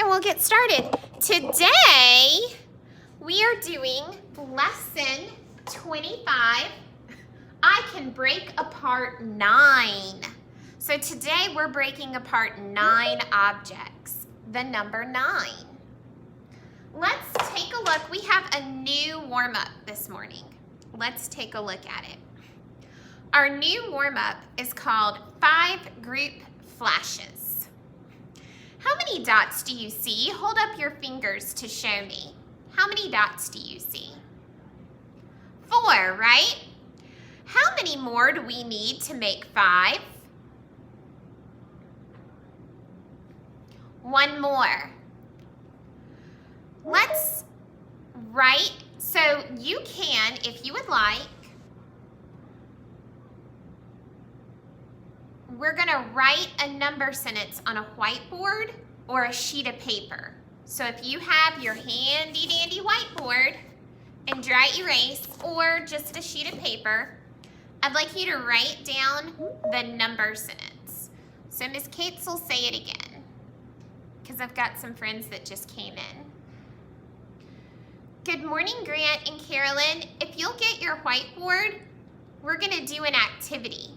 and we'll get started. Today, we are doing lesson 25. I can break apart 9. So today we're breaking apart 9 objects, the number 9. Let's take a look. We have a new warm-up this morning. Let's take a look at it. Our new warm-up is called 5 Group Flashes. How many dots do you see? Hold up your fingers to show me. How many dots do you see? 4, right? How many more do we need to make 5? 1 more. Let's write, so you can, if you would like, we're gonna write a number sentence on a whiteboard or a sheet of paper. So if you have your handy dandy whiteboard and dry erase or just a sheet of paper, I'd like you to write down the number sentence. So Miss Cates will say it again because I've got some friends that just came in. Good morning, Grant and Carolyn. If you'll get your whiteboard, we're gonna do an activity.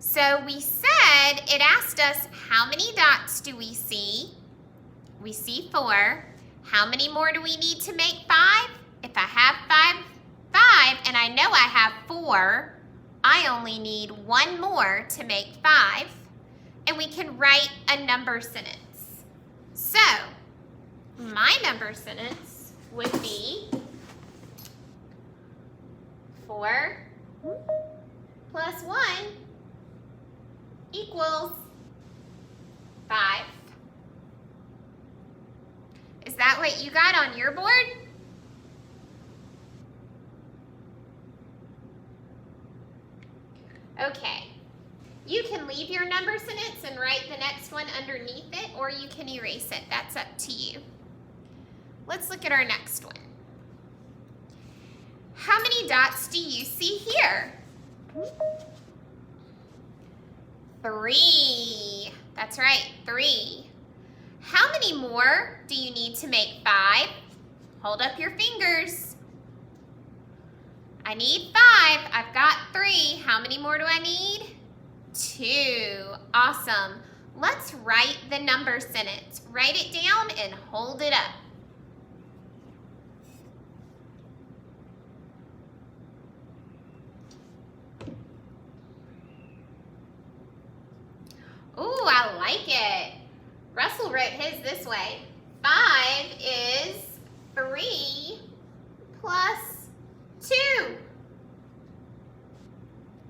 So we said, it asked us, how many dots do we see? We see 4. How many more do we need to make 5? If I have 5, and I know I have 4, I only need 1 more to make 5. And we can write a number sentence. So, my number sentence would be 4 plus 1 equals 5. Is that what you got on your board? Okay. You can leave your number sentence and write the next one underneath it, or you can erase it. That's up to you. Let's look at our next one. How many dots do you see here? 3. That's right, 3. How many more do you need to make 5? Hold up your fingers. I need 5. I've got 3. How many more do I need? 2. Awesome. Let's write the number sentence. Write it down and hold it up. Ooh, I like it. Russell wrote his this way. 5 is 3 plus 2.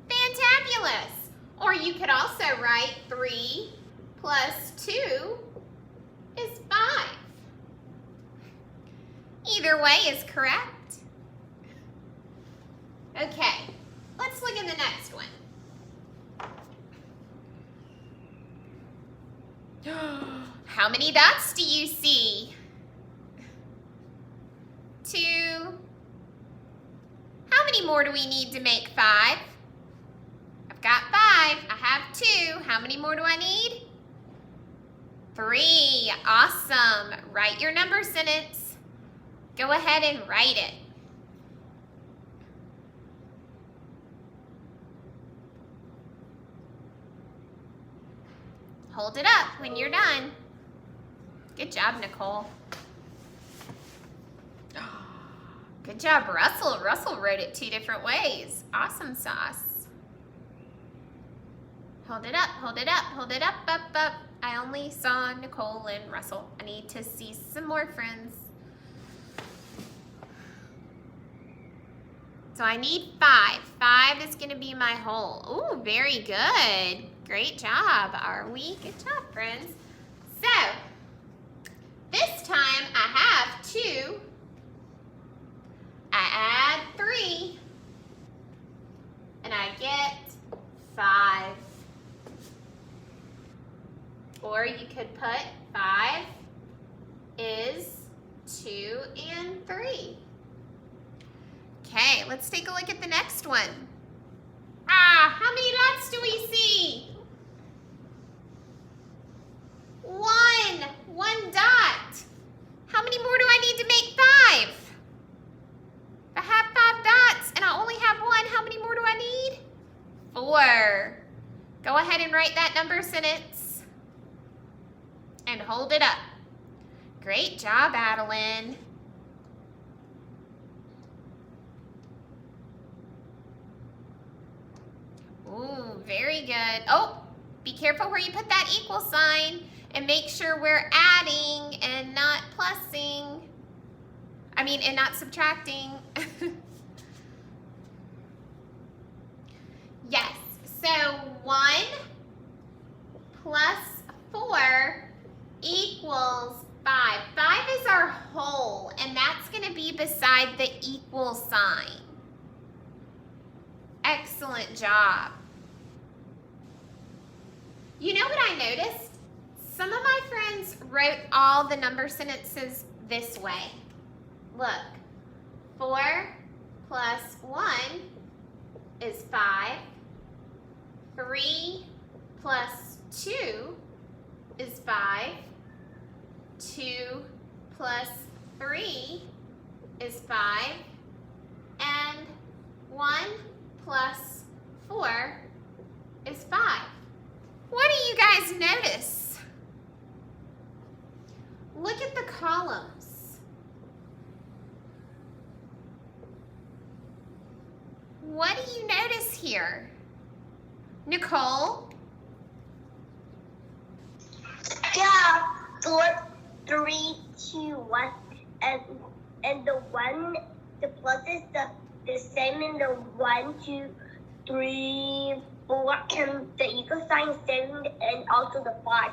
Fantabulous. Or you could also write 3 plus 2 is 5. Either way is correct. Okay, let's look at the next one. How many dots do you see? 2. How many more do we need to make 5? I've got 5. I have 2. How many more do I need? 3. Awesome. Write your number sentence. Go ahead and write it. Hold it up when you're done. Good job, Nicole. Good job, Russell. Russell wrote it 2 different ways. Awesome sauce. Hold it up, hold it up, hold it up, up, up. I only saw Nicole and Russell. I need to see some more friends. So I need 5. 5 is going to be my whole. Ooh, very good. Great job, are we? Good job, friends. So, this time I have 2. I add 3. And I get 5. Or you could put 5 is 2 and 3. Okay, let's take a look at the next one. How many dots do we see? Go ahead and write that number sentence and hold it up. Great job, Adeline. Ooh, very good. Oh, be careful where you put that equal sign and make sure we're adding and not plusing. And not subtracting. Yes, so 1 plus 4 equals 5. 5 is our whole, and that's going to be beside the equal sign. Excellent job. You know what I noticed? Some of my friends wrote all the number sentences this way. Look, 4 plus 1 is 5. 3 plus 2 is 5. 2 plus 3 is 5. And 1 plus 4 is 5. What do you guys notice? Look at the columns. What do you notice here? Nicole? Yeah, 4, 3, 2, 1, and the 1, the plus is the same in the 1, 2, 3, 4, and the equal sign is same, and also the 5.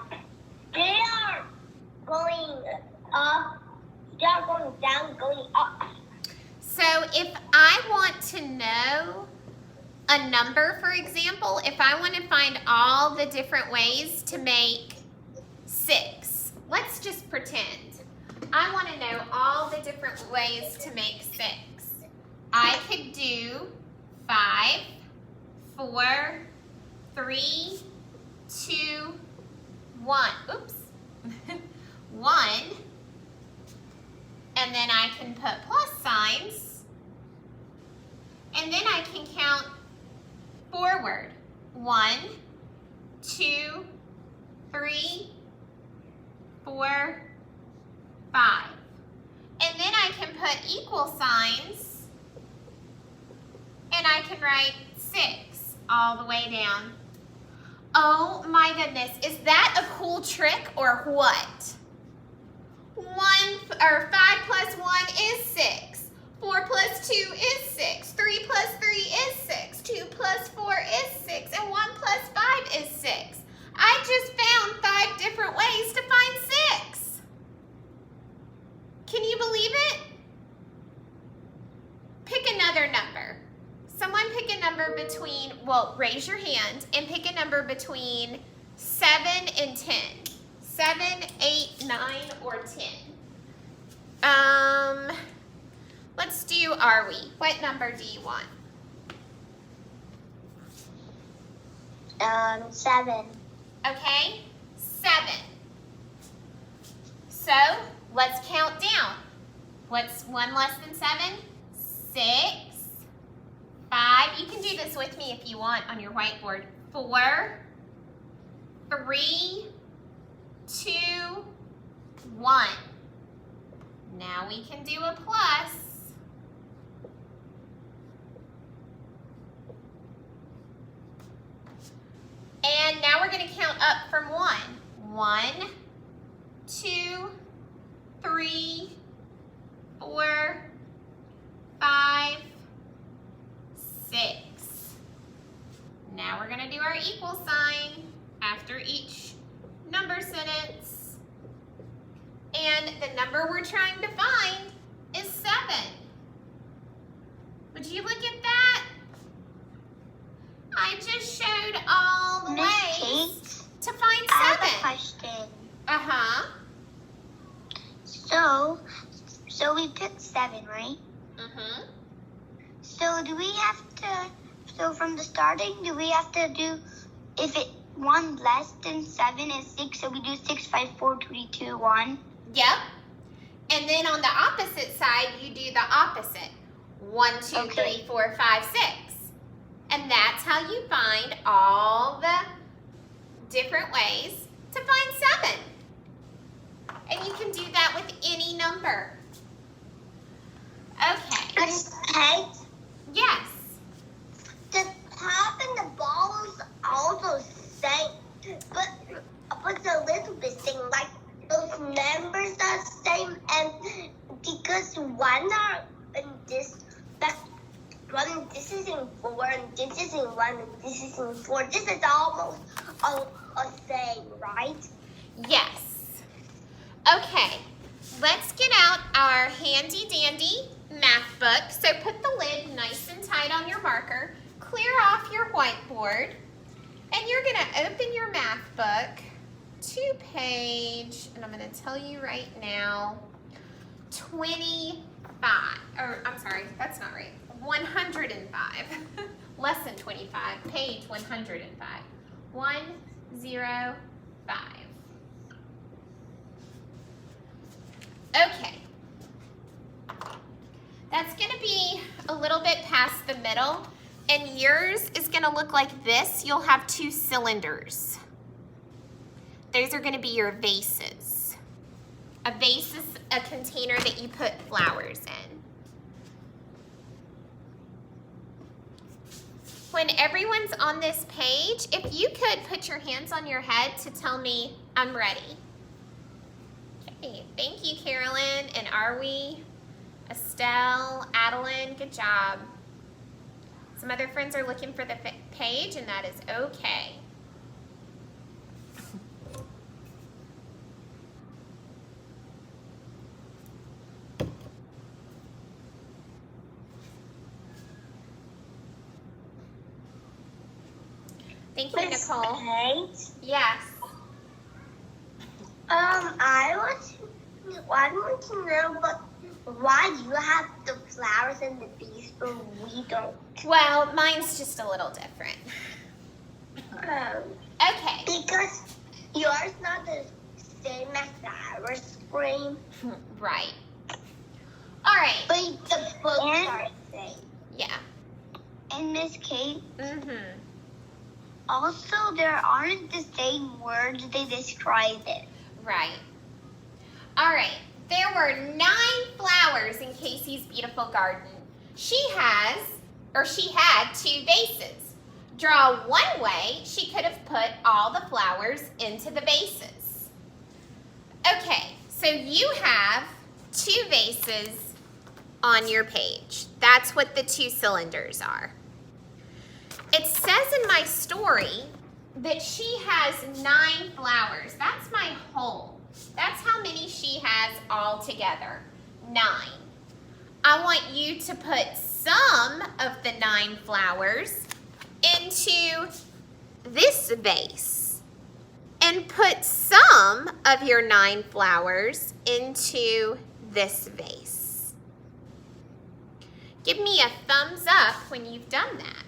They are going up. They are going down, going up. So if I want to know a number, for example, if I want to find all the different ways to make 6, let's just pretend. I want to know all the different ways to make 6. I could do 5, 4, 3, 2, 1. Oops. 1. And then I can put plus signs. And then I can count forward. 1, 2, 3, 4, 5. And then I can put equal signs. And I can write 6 all the way down. Oh my goodness, is that a cool trick or what? 5 plus 1 is 6. 4 plus 2 is 6. 3 plus 3 is 6. 2 plus 4 is 6. And 1 plus 5 is 6. I just found 5 different ways to find 6. Can you believe it? Pick another number. Someone pick a number between, well, raise your hand and pick a number between 7 and 10. 7, 8, 9, or 10. Let's do are we. What number do you want? 7. Okay, 7. So, let's count down. What's 1 less than 7? 6. 5. You can do this with me if you want on your whiteboard. 4, 3, 2, 1. Now we can do a plus. And now we're going to count up from 1. 1, 2, 3, 4, 5, 6. Now we're going to do our equal sign after each number sentence. And the number we're trying to find is 7. Would you look at that? I just showed all the ways to find 7. I have a question. Uh-huh. So we picked 7, right? Mm-hmm. So do we have to, so from the starting, do we have to do, if it 1 less than 7 is 6, so we do 6, 5, 4, 3, 2, 1? Yep. And then on the opposite side, you do the opposite. 1, 2, Okay. 3, 4, 5, 6. And that's how you find all the different ways to find 7. And you can do that with any number. Okay. Okay. Yes. The top and the balls also same, but a little bit same. Like those numbers are same, and because one are in this, that one this is in 4, and this is in 1, and this is in 4. This is almost a same, right? Yes. Okay. Let's get out our handy dandy math book. So put the lid nice and tight on your marker. Clear off your whiteboard. And you're going to open your math book to page, and I'm going to tell you right now, 25. Or, I'm sorry, that's not right. 105. Lesson 25, page 105. 105. Okay. That's going to be a little bit past the middle, and yours is going to look like this. You'll have 2 cylinders. Those are going to be your vases. A vase is a container that you put flowers in. When everyone's on this page, if you could put your hands on your head to tell me, I'm ready. Okay, thank you, Carolyn, and are we? Estelle, Adeline, good job. Some other friends are looking for the page, and that is okay. Thank you, Nicole. Kate? Yes. I want to know, but why you have the flowers and the bees, but we don't? Well, mine's just a little different. Okay. Because yours not the same as ours, Spring. Right. All right. But the books are the same. Yeah. And Miss Kate, Mm-hmm. also there aren't the same words they describe it. Right. All right. There were 9 flowers in Casey's beautiful garden. She had 2 vases. Draw one way, she could have put all the flowers into the vases. Okay, so you have 2 vases on your page. That's what the 2 cylinders are. It says in my story that she has 9 flowers. That's my whole. That's how many she has all together. 9. I want you to put some of the 9 flowers into this vase and put some of your 9 flowers into this vase. Give me a thumbs up when you've done that.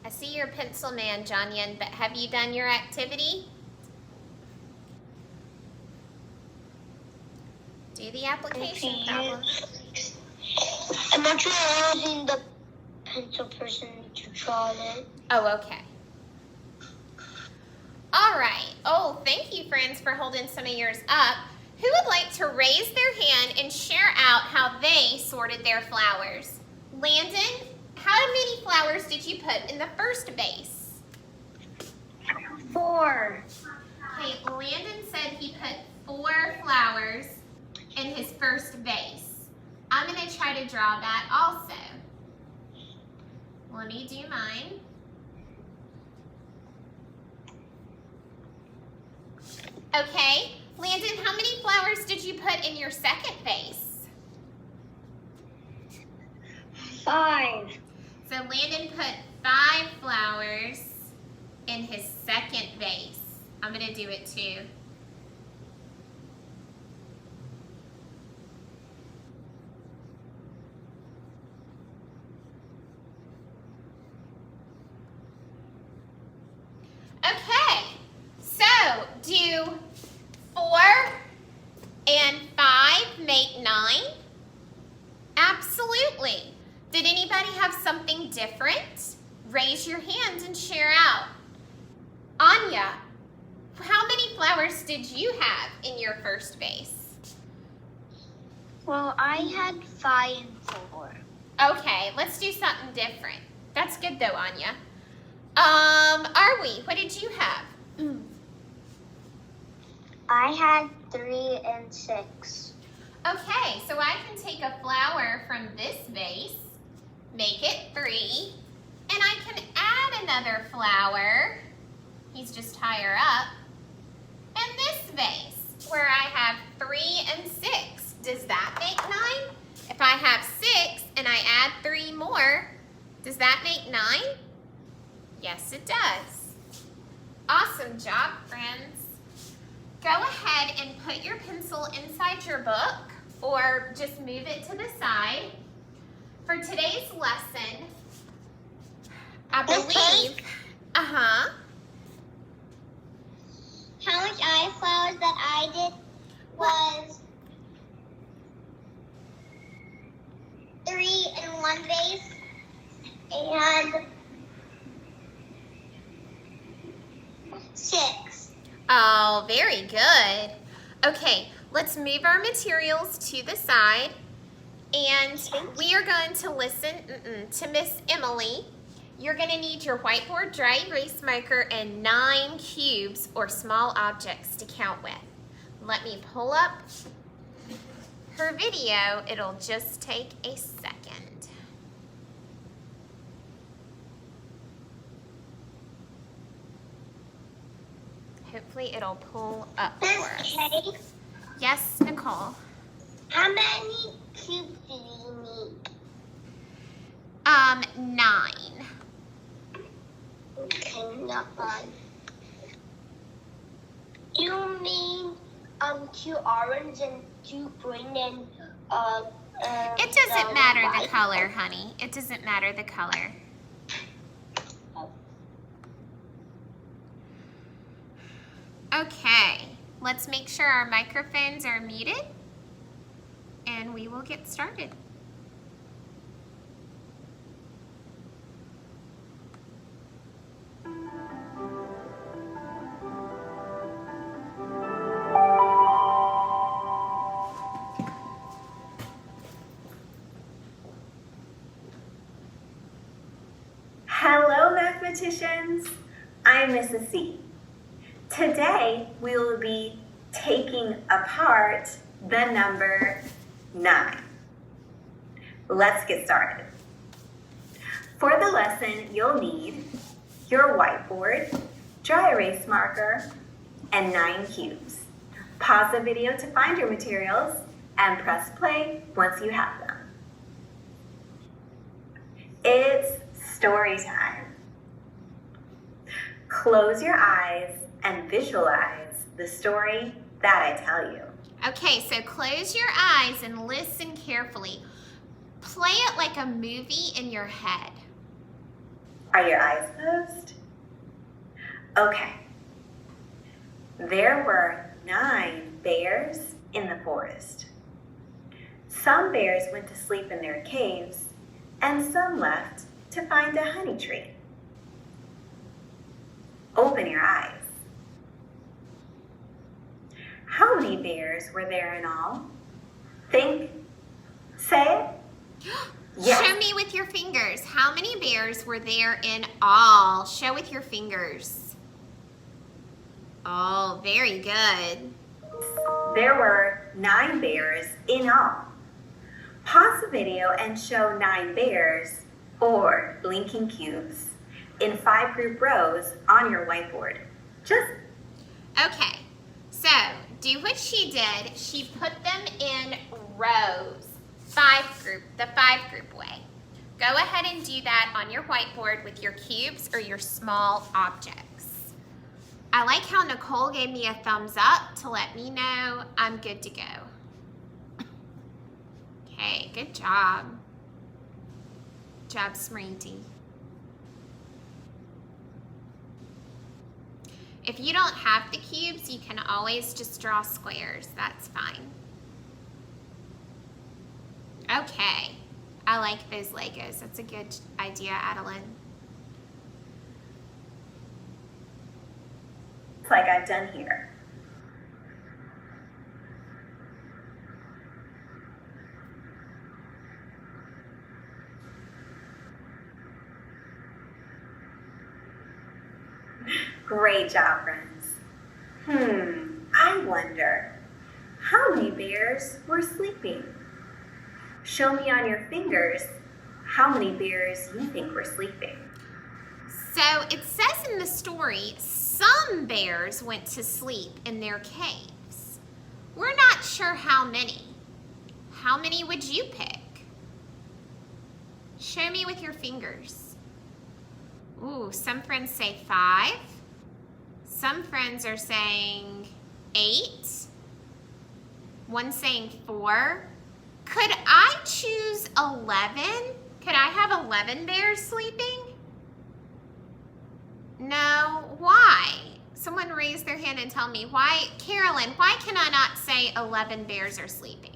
I see your pencil man, John Yen, but have you done your activity? Do the application problem. I'm actually using the pencil person to draw it. Oh, okay. All right. Oh, thank you, friends, for holding some of yours up. Who would like to raise their hand and share out how they sorted their flowers? Landon, how many flowers did you put in the first vase? 4. Okay, Landon said he put 4 flowers in his first vase. I'm going to try to draw that also. Let me do mine. Okay, Landon, how many flowers did you put in your second vase? 5. So Landon put 5 flowers in his second vase. I'm going to do it too. Okay, so do 4 and 5 make 9? Absolutely. Did anybody have something different? Raise your hand and share out. Anya, how many flowers did you have in your first vase? Well, I had 5 and 4. Okay, let's do something different. That's good though, Anya. Arwie, what did you have? I had 3 and 6. Okay, so I can take a flower from this vase, make it 3, and I can add another flower, he's just higher up, in this vase where I have 3 and 6. Does that make 9? If I have 6 and I add 3 more, does that make 9? Yes, it does. Awesome job, friends. Go ahead and put your pencil inside your book or just move it to the side. For today's lesson, I believe, How much flowers that I did was 3 in one vase and 6. Oh, very good. Okay, let's move our materials to the side and we are going to listen to Miss Emily. You're going to need your whiteboard, dry erase marker, and 9 cubes or small objects to count with. Let me pull up her video. It'll just take a second. Hopefully it'll pull up for us. Okay. Yes, Nicole. How many cubes do you need? 9. Okay, not 5. You mean 2 orange and 2 green and It doesn't matter the white? color, honey. It doesn't matter the color. Okay, let's make sure our microphones are muted and we will get started. Hello, mathematicians. I'm Mrs. C. Today, we will be taking apart the number 9. Let's get started. For the lesson, you'll need your whiteboard, dry erase marker, and 9 cubes. Pause the video to find your materials and press play once you have them. It's story time. Close your eyes and visualize the story that I tell you. Okay, so close your eyes and listen carefully. Play it like a movie in your head. Are your eyes closed? Okay. There were 9 bears in the forest. Some bears went to sleep in their caves, and some left to find a honey tree. Open your eyes. How many bears were there in all? Think. Say it. Yes. Show me with your fingers. How many bears were there in all? Show with your fingers. Oh, very good. There were 9 bears in all. Pause the video and show 9 bears or blinking cubes in 5 group rows on your whiteboard. Okay, so do what she did. She put them in rows, the 5 group way. Go ahead and do that on your whiteboard with your cubes or your small objects. I like how Nicole gave me a thumbs up to let me know I'm good to go. Okay, good job. Good job, Smriti. If you don't have the cubes, you can always just draw squares. That's fine. Okay, I like those Legos. That's a good idea, Adeline. Like I've done here. Great job, friends. I wonder, how many bears were sleeping? Show me on your fingers how many bears you think were sleeping. So it says in the story, some bears went to sleep in their caves. We're not sure how many. How many would you pick? Show me with your fingers. Ooh, some friends say 5. Some friends are saying 8. One saying 4. Could I choose 11? Could I have 11 bears sleeping? No, why? Someone raise their hand and tell me why. Carolyn, why can I not say 11 bears are sleeping?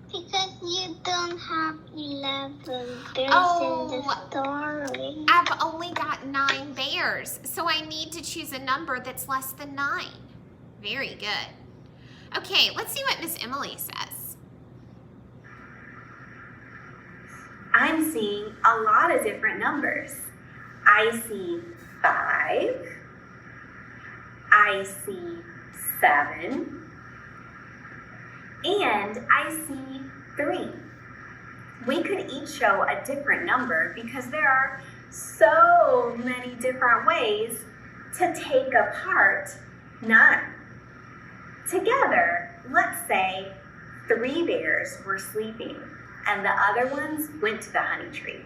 Because you don't have 11 bears in the story. I've only got 9 bears, so I need to choose a number that's less than 9. Very good. Okay, let's see what Miss Emily says. I'm seeing a lot of different numbers. I see 5. I see 7. And I see 3. We could each show a different number because there are so many different ways to take apart 9. Together, let's say 3 bears were sleeping and the other ones went to the honey tree.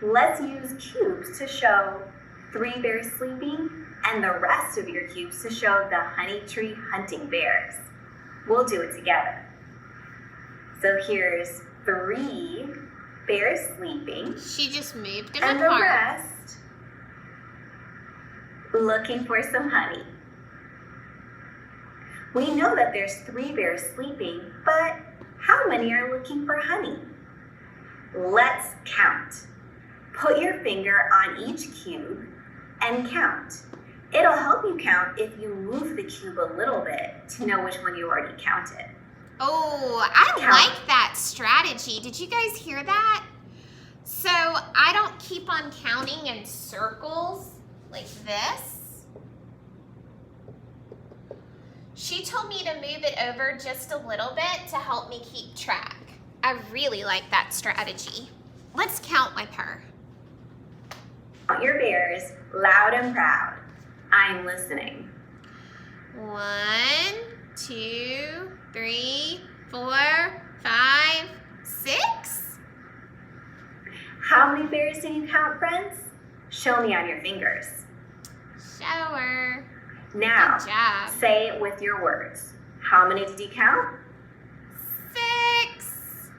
Let's use cubes to show 3 bears sleeping and the rest of your cubes to show the honey tree hunting bears. We'll do it together. So here's 3 bears sleeping. She just moved them and apart. the rest looking for some honey. We know that there's 3 bears sleeping, but how many are looking for honey? Let's count. Put your finger on each cube and count. It'll help you count if you move the cube a little bit to know which one you already counted. Oh, I like that strategy. Did you guys hear that? So I don't keep on counting in circles like this. She told me to move it over just a little bit to help me keep track. I really like that strategy. Let's count with her. Count your bears loud and proud. I'm listening. 1, 2, 3, 4, 5, 6. How many bears did you count, friends? Show me on your fingers. Show her. Now, Good job. say it with your words. How many did you count? 6.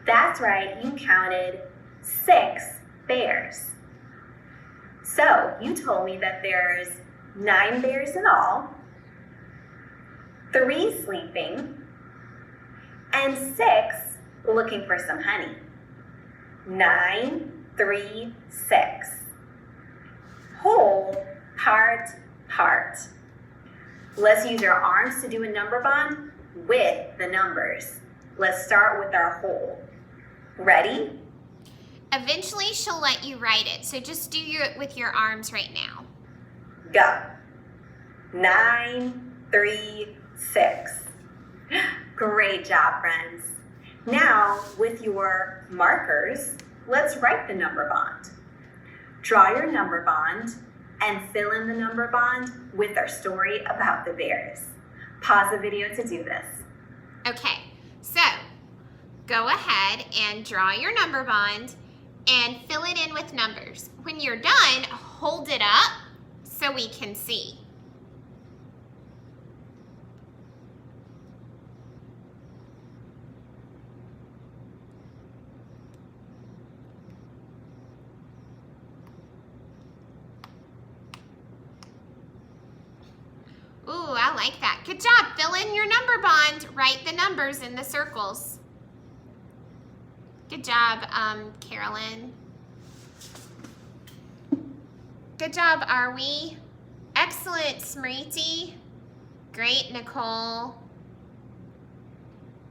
That's right, you counted 6 bears. So, you told me that there's 9 bears in all, 3 sleeping, and 6 looking for some honey. 9, 3, 6. Whole, part, part. Let's use our arms to do a number bond with the numbers. Let's start with our whole. Ready? Eventually she'll let you write it, so just do it with your arms right now. Go. 9, 3, 6. Great job, friends. Now, with your markers, let's write the number bond. Draw your number bond and fill in the number bond with our story about the bears. Pause the video to do this. Okay, so go ahead and draw your number bond and fill it in with numbers. When you're done, hold it up so we can see. Ooh, I like that. Good job. Fill in your number bond. Write the numbers in the circles. Good job, Carolyn. Good job, Are We? Excellent, Smriti. Great, Nicole.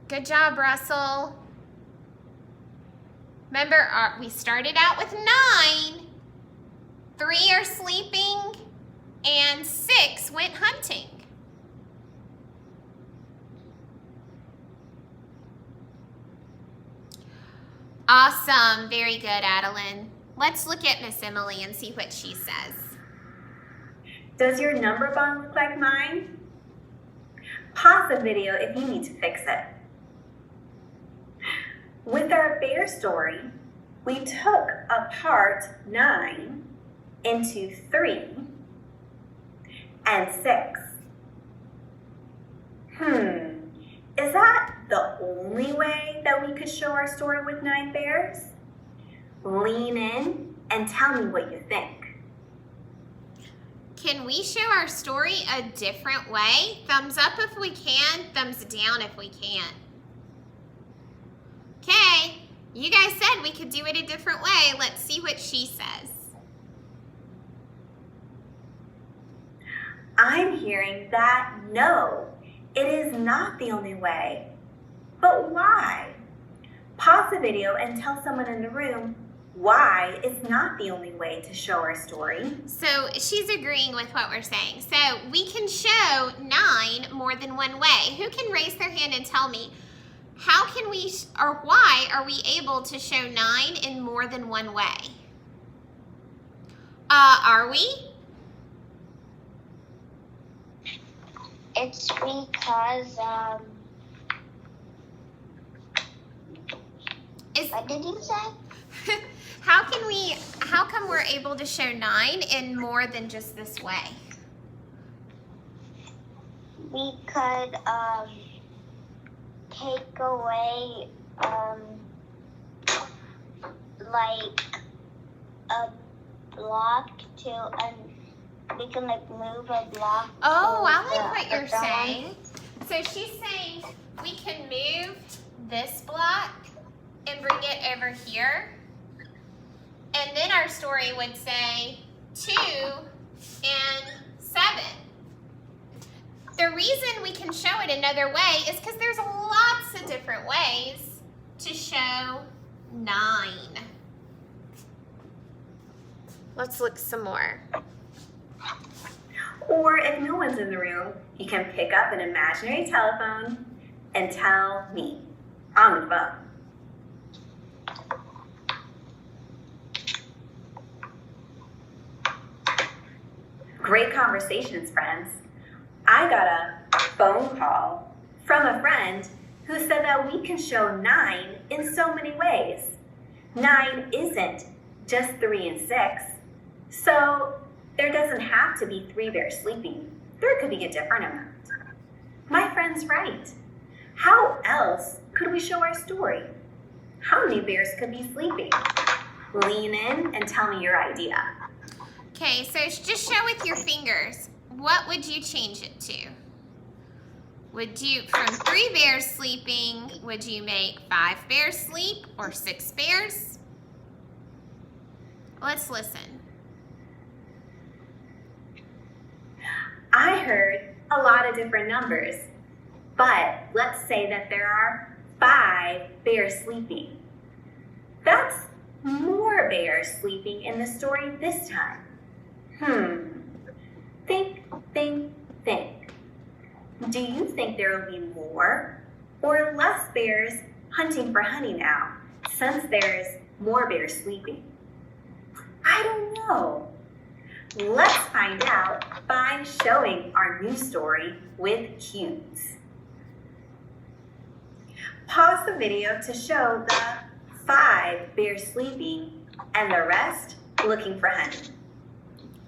Good job, Russell. Remember, we started out with 9. 3 are sleeping, and 6 went hunting. Awesome. Very good, Adeline. Let's look at Miss Emily and see what she says. Does your number bond look like mine? Pause the video if you need to fix it. With our bear story, we took apart 9 into 3 and 6. Is that the only way that we could show our story with 9 bears? Lean in and tell me what you think. Can we show our story a different way? Thumbs up if we can, thumbs down if we can't. Okay, you guys said we could do it a different way. Let's see what she says. I'm hearing that no, it is not the only way. But why? Pause the video and tell someone in the room why it's not the only way to show our story. So she's agreeing with what we're saying. So we can show 9 more than one way. Who can raise their hand and tell me, how can we, or why are we able to show 9 in more than one way? Are we? It's because, what did you say? How come we're able to show 9 in more than just this way? We could, take away, like, a block and we can, like, move a block. Oh, I like what you're saying. So she's saying we can move this block and bring it over here. And then our story would say 2 and 7. The reason we can show it another way is because there's lots of different ways to show 9. Let's look some more. Or if no one's in the room, you can pick up an imaginary telephone and tell me on the phone. Great conversations, friends. I got a phone call from a friend who said that we can show 9 in so many ways. 9 isn't just 3 and 6. So there doesn't have to be 3 bears sleeping. There could be a different amount. My friend's right. How else could we show our story? How many bears could be sleeping? Lean in and tell me your idea. Okay, so just show with your fingers. What would you change it to? Would you, from 3 bears sleeping, would you make 5 bears sleep or 6 bears? Let's listen. I heard a lot of different numbers, but let's say that there are 5 bears sleeping. That's more bears sleeping in the story this time. Think. Do you think there will be more or less bears hunting for honey now, since there's more bears sleeping? I don't know. Let's find out by showing our new story with cubes. Pause the video to show the 5 bears sleeping and the rest looking for honey.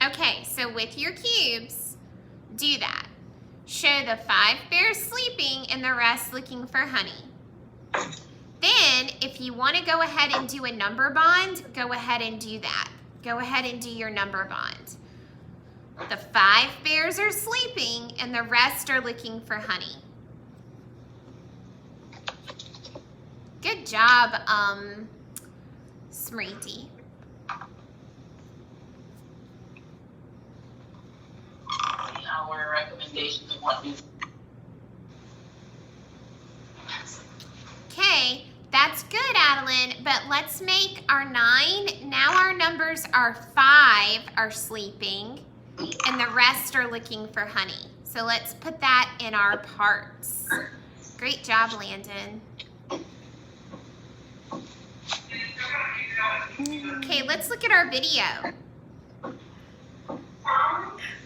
Okay, so with your cubes, do that. Show the 5 bears sleeping and the rest looking for honey. Then, if you want to go ahead and do a number bond, go ahead and do that. Go ahead and do your number bond. The 5 bears are sleeping and the rest are looking for honey. Good job, Smriti. Our recommendations of what we. Okay, that's good, Adeline, but let's make our 9. Now our numbers are 5 are sleeping and the rest are looking for honey. So let's put that in our parts. Great job, Landon. Okay, let's look at our video.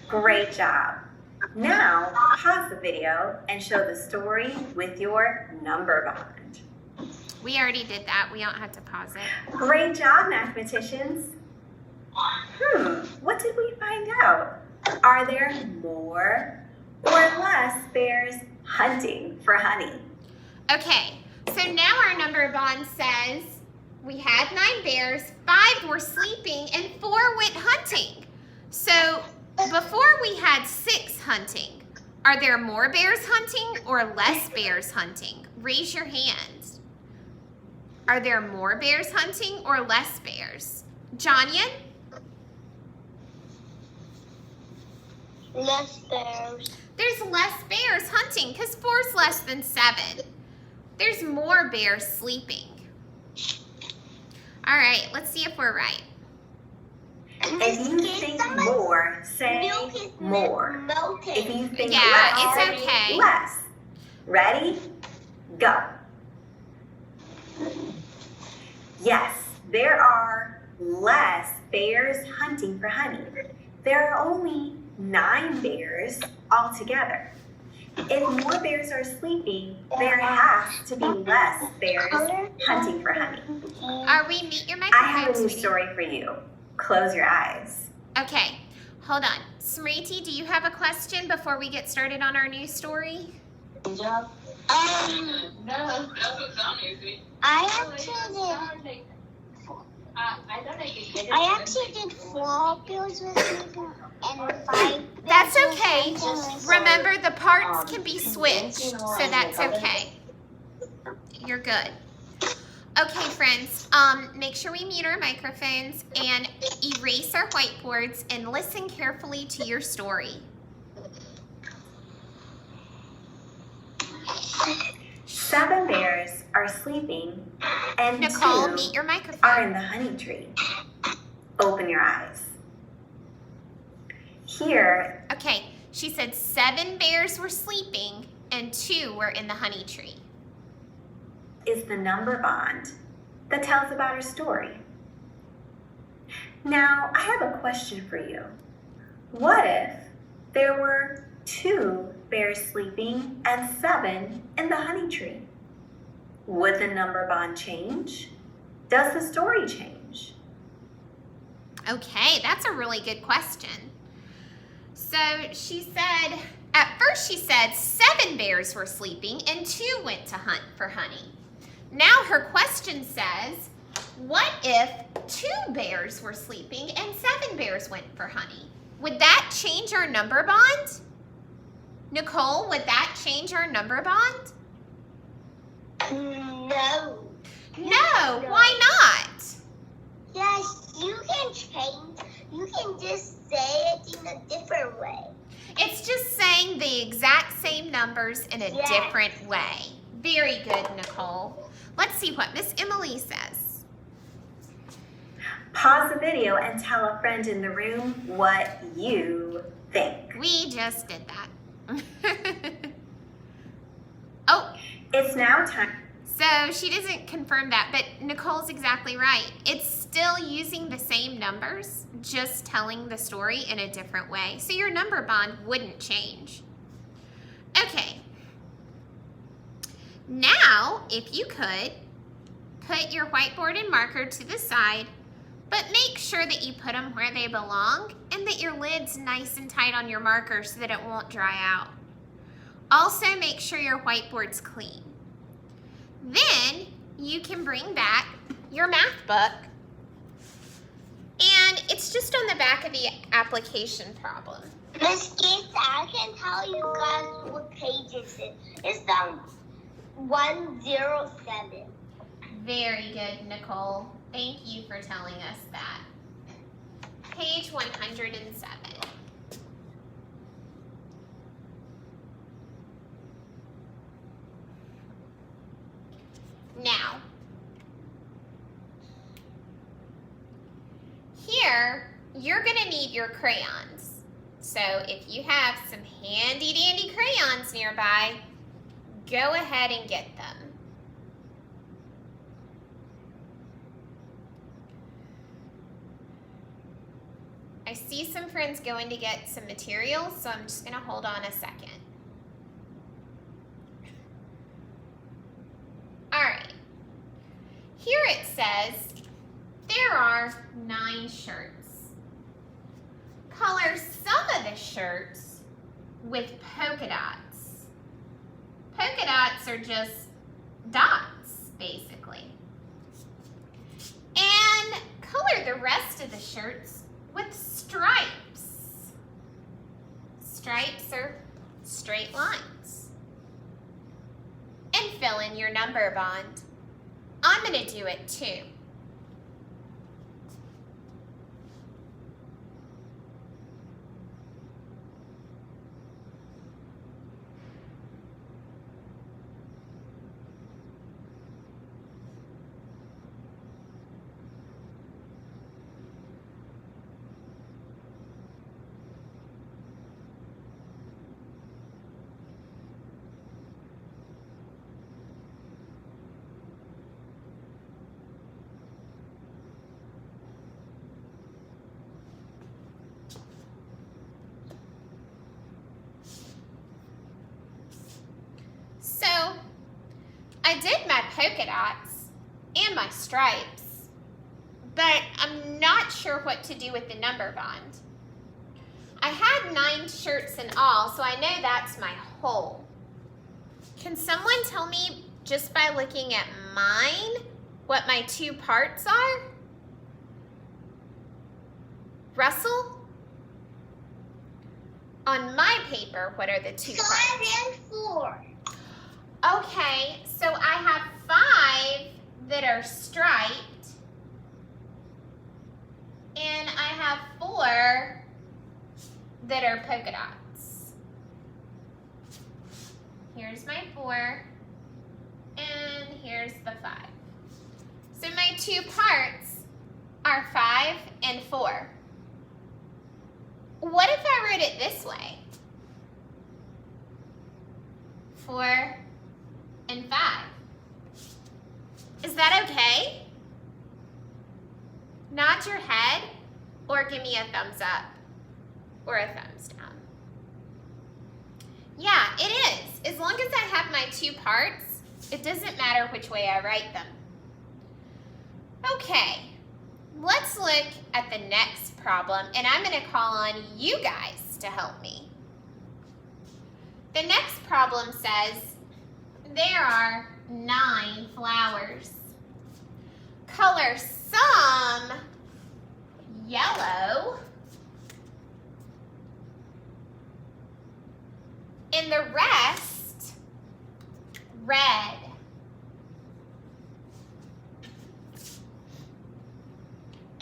Great job. Now, pause the video and show the story with your number bond. We already did that. We don't have to pause it. Great job, mathematicians. What did we find out? Are there more or less bears hunting for honey? Okay, so now our number bond says we had 9 bears, 5 were sleeping, and 4 went hunting. So before we had 6 hunting. Are there more bears hunting or less bears hunting? Raise your hand. Are there more bears hunting or less bears? Jonyan? Less bears. There's less bears hunting because 4 is less than 7. There's more bears sleeping. All right, let's see if we're right. If you think more, say more. If you think Yeah, less, it's okay. less. Ready? Go. Yes, there are less bears hunting for honey. There are only 9 bears altogether. If more bears are sleeping, there has to be less bears hunting for honey. Are we mute your I microphone, have a new sweetie? story for you. Close your eyes. Okay, hold on. Smriti, do you have a question before we get started on our new story? No, that's what sound easy. I actually did 4 bears with sleeping and 5. That's okay. Remember, the parts can be switched, so that's okay. You're good. Okay, friends, make sure we mute our microphones and erase our whiteboards and listen carefully to your story. 7 bears are sleeping and Nicole, 2 mute your are microphone. in the honey tree. Open your eyes. Here, Okay, she said 7 bears were sleeping and 2 were in the honey tree. is the number bond that tells about our story. Now, I have a question for you. What if there were 2 bears sleeping and 7 in the honey tree? Would the number bond change? Does the story change? Okay, that's a really good question. So she said, at first she said 7 bears were sleeping and 2 went to hunt for honey. Now her question says, what if 2 bears were sleeping and 7 bears went for honey? Would that change our number bond? Nicole, would that change our number bond? No. No, why not? Yes, you can change. You can just say it in a different way. It's just saying the exact same numbers in a Yes. different way. Very good, Nicole. Let's see what Miss Emily says. Pause the video and tell a friend in the room what you think. We just did that. It's now time. So she doesn't confirm that, but Nicole's exactly right. It's still using the same numbers, just telling the story in a different way. So your number bond wouldn't change. Okay. Now, if you could, put your whiteboard and marker to the side, but make sure that you put them where they belong and that your lid's nice and tight on your marker so that it won't dry out. Also, make sure your whiteboard's clean. Then you can bring back your math book, and it's just on the back of the application problem. Miss Gates, I can tell you guys what page it's in. It's 107. Very good, Nicole. Thank you for telling us that. Page 107. Now, here, you're going to need your crayons. So if you have some handy dandy crayons nearby, go ahead and get them. I see some friends going to get some materials, so I'm just going to hold on a second. All right. Here it says there are 9 shirts. Color some of the shirts with polka dots. Polka dots are just dots, basically. And color the rest of the shirts with stripes. Stripes are straight lines. And fill in your number bond. I'm going to do it too. So, I did my polka dots and my stripes, but I'm not sure what to do with the number bond. I had 9 shirts in all, so I know that's my whole. Can someone tell me, just by looking at mine, what my 2 parts are? Russell? On my paper, what are the 2 parts? 5 and 4. Okay, so I have 5 that are striped, and I have 4 that are polka dots. Here's my 4, and here's the 5. So my 2 parts are 5 and 4. What if I wrote it this way? 4 and 5. Is that okay? Nod your head or give me a thumbs up or a thumbs down. Yeah, it is. As long as I have my 2 parts, it doesn't matter which way I write them. Okay, let's look at the next problem, and I'm going to call on you guys to help me. The next problem says, there are 9 flowers. Color some yellow and the rest red.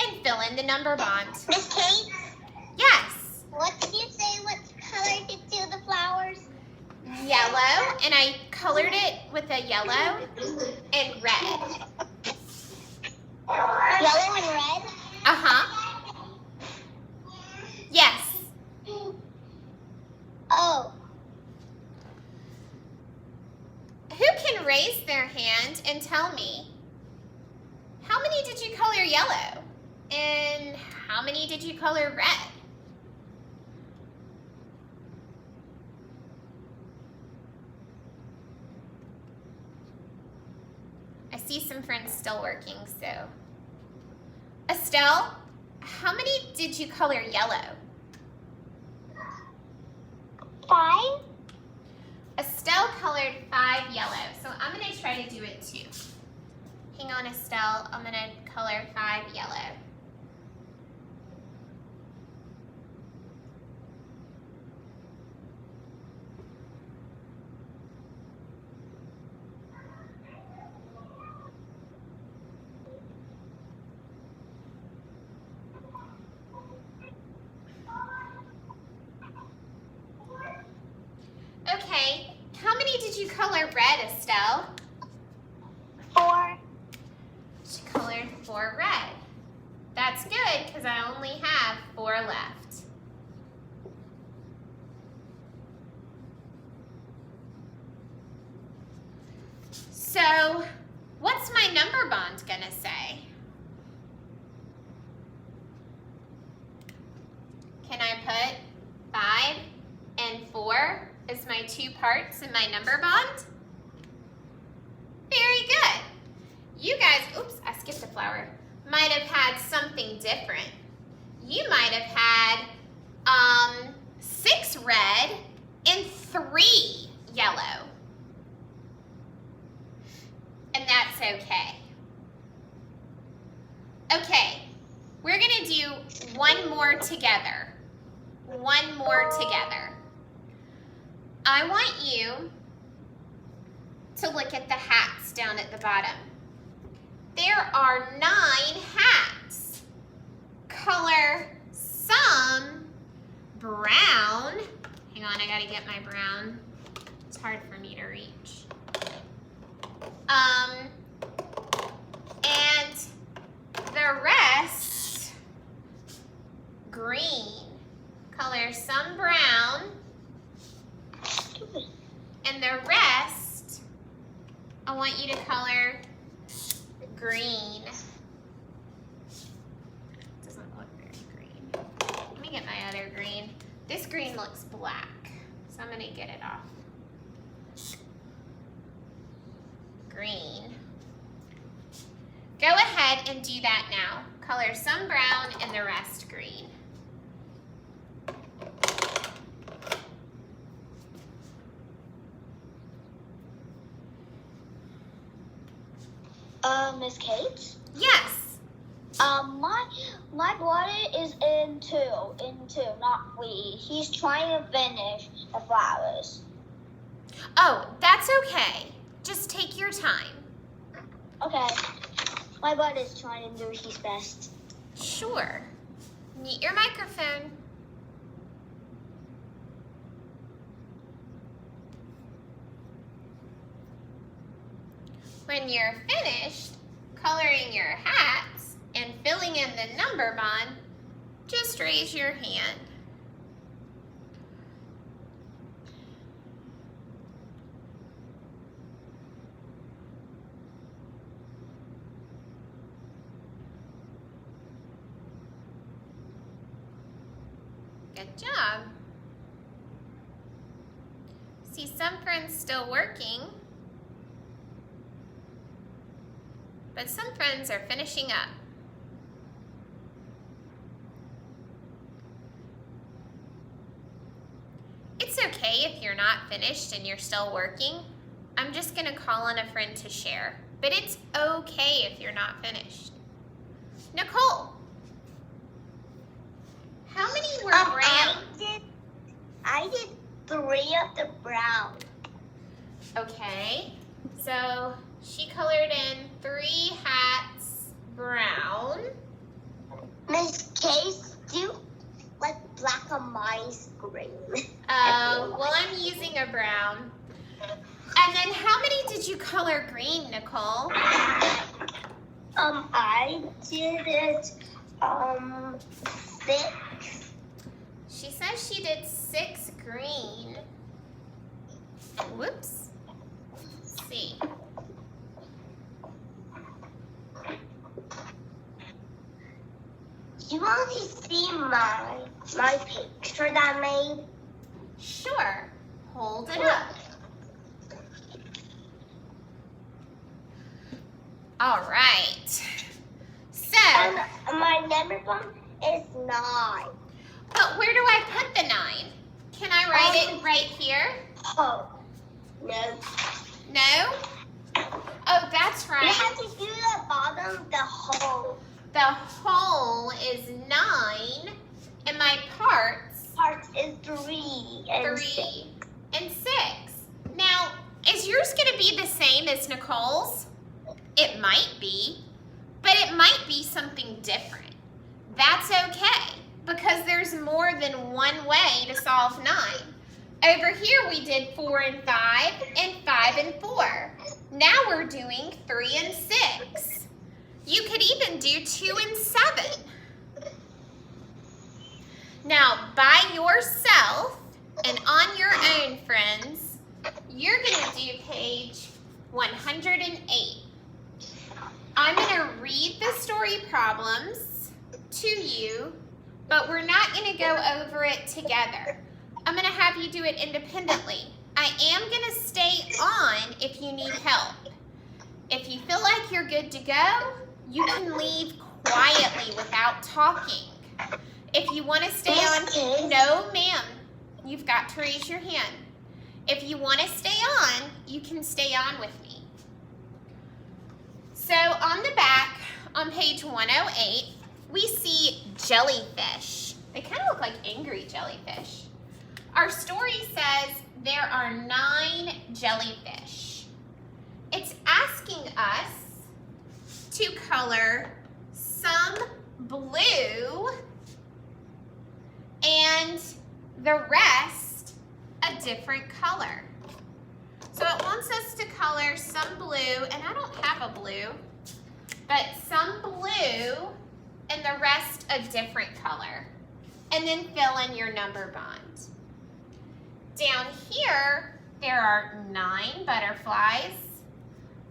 And fill in the number bond. Miss Kate, Yes, what did you say? What color did you do the flowers? yellow, and I colored it with a yellow and red. Yellow and red? Uh-huh. Yes. Oh, Who can raise their hand and tell me, how many did you color yellow? And how many did you color red? I see some friends still working, so. Estelle, how many did you color yellow? 5. Estelle colored 5 yellow, so I'm gonna try to do it too. Hang on, Estelle, I'm gonna color 5 yellow. Okay, how many did you color red, Estelle? 4. She colored 4 red. That's good, because I only have 4 left. So, what's my number bond gonna say? Can I put 5 and 4 as my 2 parts in my number bond? Very good. You guys, oops, I skipped a flower, might have had something different. You might have had 6 red and 3 yellow. And that's okay. Okay, we're gonna do one more together. One more together. I want you to look at the hats down at the bottom. There are 9 hats. Color some brown. Hang on, I gotta get my brown. It's hard for me to reach. And the rest green. Color some brown. And the rest, I want you to color green. Doesn't look very green. Let me get my other green. This green looks black, so I'm gonna get it off. Green. Go ahead and do that now. Color some brown and the rest green. Miss Kate? Yes. My brother is in two, not 3. He's trying to finish the flowers. Oh, that's okay. Just take your time. Okay. My brother is trying to do his best. Sure. Mute your microphone. When you're finished coloring your hats and filling in the number bond, just raise your hand. Good job. See some friends still working, but some friends are finishing up. It's okay if you're not finished and you're still working. I'm just gonna call on a friend to share, but it's okay if you're not finished. Nicole, how many were brown? I did 3 of the brown. Okay, so she colored in 3 hats brown. Miss Case, do like black on my screen. Well, I'm using a brown. And then how many did you color green, Nicole? I did it 6. She says she did 6 green. Whoops. Let's see. you want to see my picture that I made? Sure. Hold it up. All right. So, My number one is 9. but where do I put the 9? Can I write it right here? Oh, no. No? Oh, that's You right. have to do the bottom, the hole. The whole is 9, and my parts Part is 3 and 6. 3 and 6. Now, is yours going to be the same as Nicole's? It might be, but it might be something different. That's okay, because there's more than one way to solve 9. Over here we did 4 and 5 and 5 and 4. Now we're doing 3 and 6. You could even do 2 and 7. Now, by yourself and on your own, friends, you're going to do page 108. I'm going to read the story problems to you, but we're not going to go over it together. I'm going to have you do it independently. I am going to stay on if you need help. If you feel like you're good to go, you can leave quietly without talking. If you want to stay on, no ma'am, you've got to raise your hand. If you want to stay on, you can stay on with me. So on the back, on page 108, we see jellyfish. They kind of look like angry jellyfish. Our story says there are 9 jellyfish. It's asking us to color some blue and the rest a different color. So it wants us to color some blue, and I don't have a blue, but some blue and the rest a different color. And then fill in your number bond. Down here, there are 9 butterflies.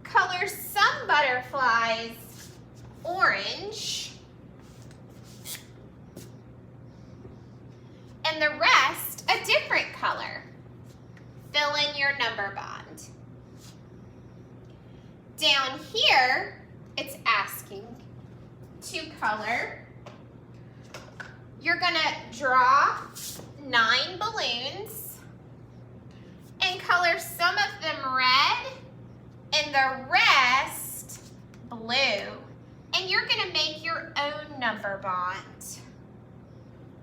Color some butterflies orange. And the rest a different color. Fill in your number bond. Down here, it's asking to color. You're gonna draw 9 balloons and color some of them red and the rest blue. And you're gonna make your own number bond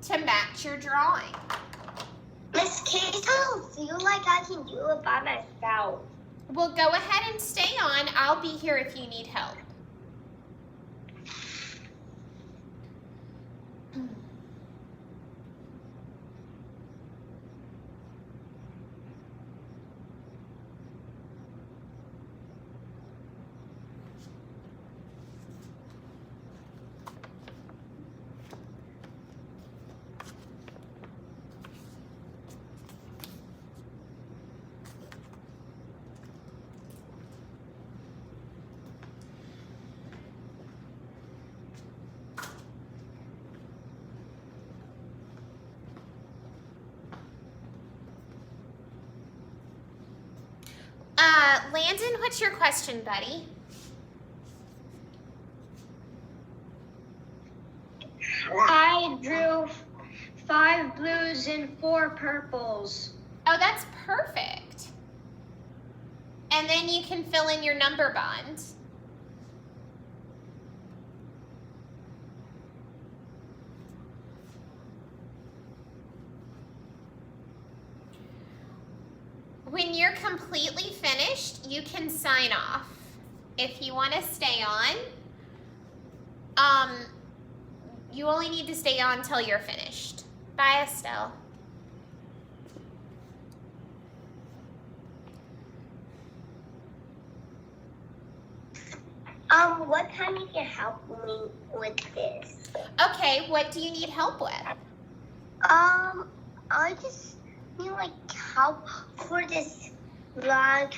to match your drawing. Miss Kate, I don't feel like I can do it by myself. Well, go ahead and stay on. I'll be here if you need help. Landon, what's your question, buddy? I drew 5 blues and 4 purples. Oh, that's perfect. And then you can fill in your number bond. When you're completely finished, you can sign off. If you want to stay on, you only need to stay on until you're finished. Bye, Estelle. What time you can help me with this? Okay, what do you need help with? I just need like help for this, like,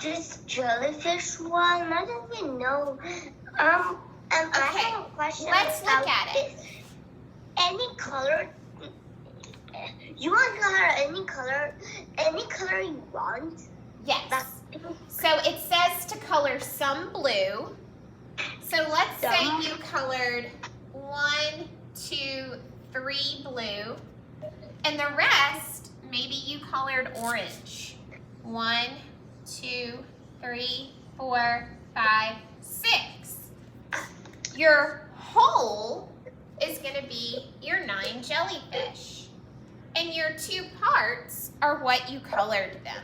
this jellyfish one. I don't even know. I Okay, have a question. let's look about at it. this. Any color. You want to color any color you want. Yes. That's So it says to color some blue. So let's say you colored 1, 2, 3 blue. And the rest, maybe you colored orange. 1, 2, 3, 4, 5, 6. Your whole is going to be your 9 jellyfish. And your 2 parts are what you colored them.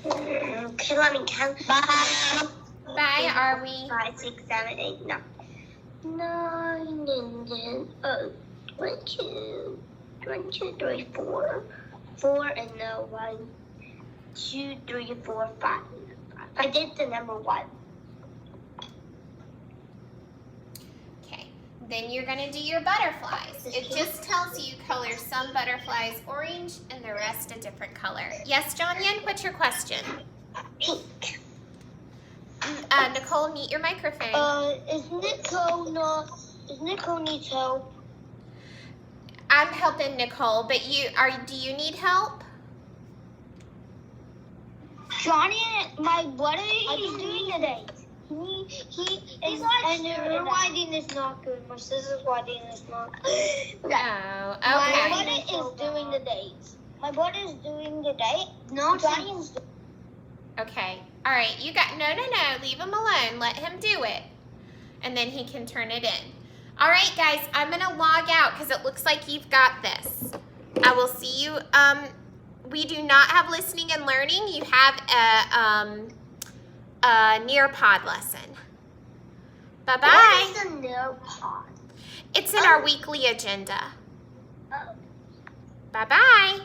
Okay, let me count. Bye, are we? 5, 6, 7, 8, 9. 9 and then 1, 2, 1, 2, 3, 4. 4 and then 1, 2, 3, 4, 5. I did the number 1. Okay, then you're gonna do your butterflies. It just tells you color some butterflies orange and the rest a different color. Yes, John Yen, what's your question? Pink. Nicole, mute your microphone. Is Nicole needs help? I'm helping Nicole, but do you need help? Johnny, my brother is doing the dates. He's writing is not good. My sister's writing is not good. Oh, My okay. brother is doing the dates. My brother is doing the date. No, Johnny is doing. Okay, all right, no, leave him alone. Let him do it. And then he can turn it in. All right, guys, I'm gonna log out because it looks like you've got this. I will see you. We do not have listening and learning. You have a Nearpod lesson. Bye-bye. What is a Nearpod? It's in our weekly agenda. Oh. Bye-bye.